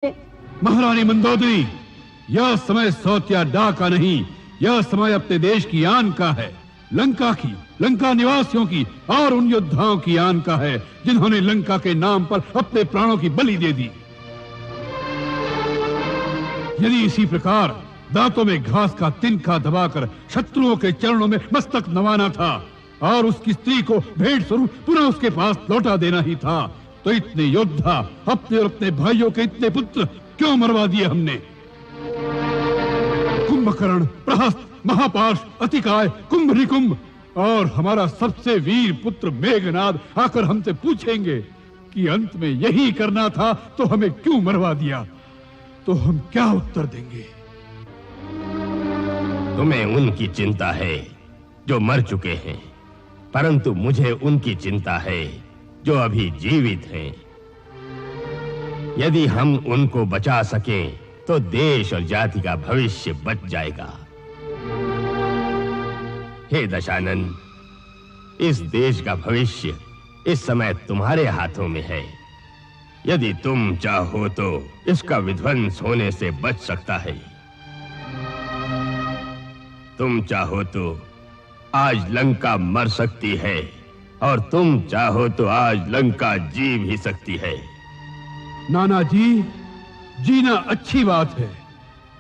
महारानी मंदोदरी, यह समय सौतिया डा का नहीं, यह समय अपने देश की आन का है, लंका की, लंका निवासियों की और उन योद्धाओं की आन का है जिन्होंने लंका के नाम पर अपने प्राणों की बलि दे दी। यदि इसी प्रकार दांतों में घास का तिनका दबाकर शत्रुओं के चरणों में मस्तक नवाना था और उसकी स्त्री को भेंट स्वरूप पुनः उसके पास लौटा देना ही था, तो इतने योद्धा, अपने और अपने भाइयों के इतने पुत्र क्यों मरवा दिए हमने? कुंभकर्ण, प्रहस्त, महापाश, अतिकाय, कुंभ निकुंभ और हमारा सबसे वीर पुत्र मेघनाद आकर हमसे पूछेंगे कि अंत में यही करना था तो हमें क्यों मरवा दिया, तो हम क्या उत्तर देंगे? तुम्हें उनकी चिंता है जो मर चुके हैं, परंतु मुझे उनकी चिंता है जो अभी जीवित हैं। यदि हम उनको बचा सकें तो देश और जाति का भविष्य बच जाएगा। हे दशानन, इस देश का भविष्य इस समय तुम्हारे हाथों में है। यदि तुम चाहो तो इसका विध्वंस होने से बच सकता है। तुम चाहो तो आज लंका मर सकती है और तुम चाहो तो आज लंका जी भी सकती है। नाना जी, जीना अच्छी बात है,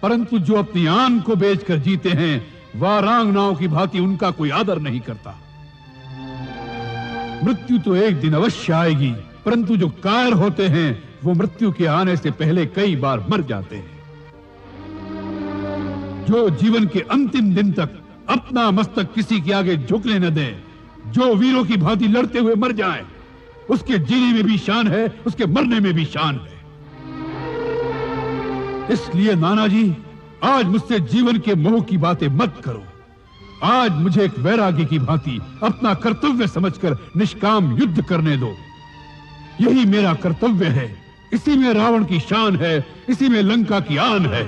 परंतु जो अपनी आन को बेचकर जीते हैं वारांगनाओं की भांति उनका कोई आदर नहीं करता। मृत्यु तो एक दिन अवश्य आएगी, परंतु जो कायर होते हैं वो मृत्यु के आने से पहले कई बार मर जाते हैं। जो जीवन के अंतिम दिन तक अपना मस्तक किसी के आगे झुकने न दे, जो वीरों की भांति लड़ते हुए मर जाए, उसके जीने में भी शान है, उसके मरने में भी शान है। इसलिए नाना जी, आज मुझसे जीवन के मोह की बातें मत करो। आज मुझे एक वैरागी की भांति अपना कर्तव्य समझकर निष्काम युद्ध करने दो। यही मेरा कर्तव्य है, इसी में रावण की शान है, इसी में लंका की आन है।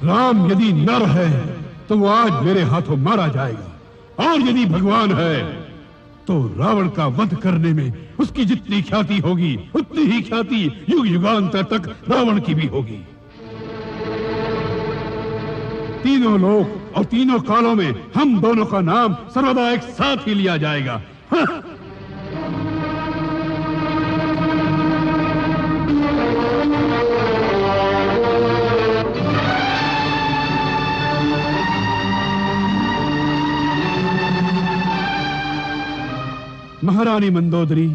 राम यदि नर है तो वो आज मेरे हाथों मारा जाएगा, और यदि भगवान है तो रावण का वध करने में उसकी जितनी ख्याति होगी उतनी ही ख्याति युग युगांतर तक रावण की भी होगी। तीनों लोक और तीनों कालों में हम दोनों का नाम सर्वदा एक साथ ही लिया जाएगा। हाँ। महारानी मंदोदरी,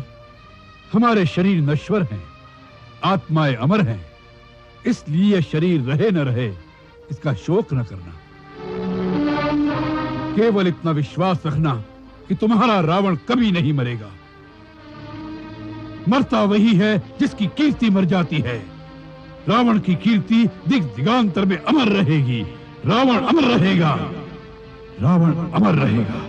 हमारे शरीर नश्वर हैं, आत्माएं अमर हैं, इसलिए शरीर रहे न रहे इसका शोक न करना। केवल इतना विश्वास रखना कि तुम्हारा रावण कभी नहीं मरेगा। मरता वही है जिसकी कीर्ति मर जाती है। रावण की कीर्ति दिग दिगांतर में अमर रहेगी। रावण अमर रहेगा, रावण अमर रहेगा।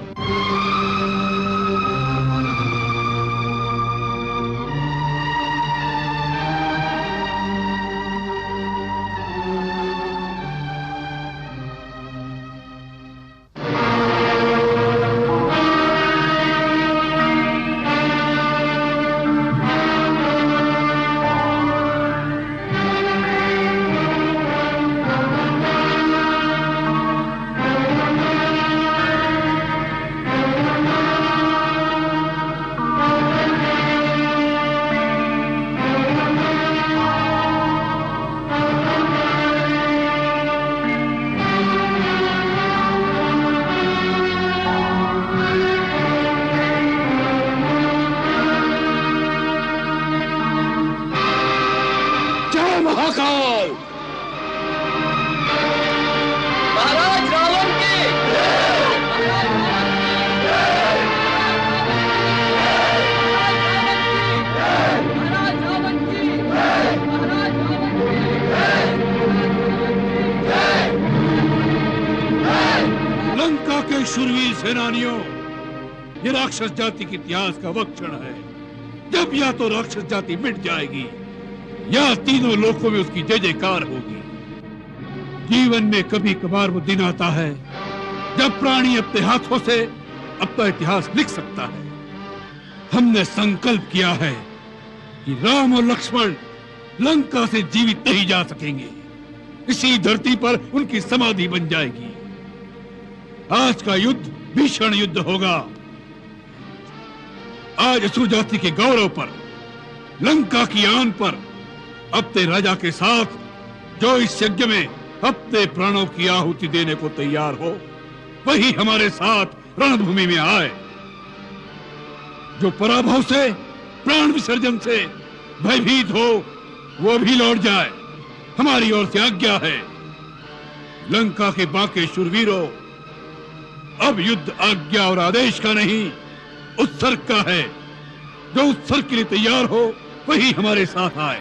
शूरवीर सेनानियों, ये राक्षस जाति के इतिहास का वह क्षण है जब या तो राक्षस जाति मिट जाएगी या तीनों लोकों में उसकी जय जयकार होगी। जीवन में कभी कभार वो दिन आता है जब प्राणी अपने हाथों से अपना इतिहास लिख सकता है। हमने संकल्प किया है कि राम और लक्ष्मण लंका से जीवित नहीं जा सकेंगे। इसी धरती पर उनकी समाधि बन जाएगी। आज का युद्ध भीषण युद्ध होगा। आज असुर जाति के गौरव पर, लंका की आन पर अपने राजा के साथ जो इस यज्ञ में अपने प्राणों की आहुति देने को तैयार हो, वही हमारे साथ रणभूमि में आए। जो पराभव से, प्राण विसर्जन से भयभीत हो, वो भी लौट जाए। हमारी ओर से आज्ञा है। लंका के बाके शूरवीरों, अब युद्ध आज्ञा और आदेश का नहीं, उत्सर्ग का है। जो उत्सर्ग के लिए तैयार हो, वही हमारे साथ आए।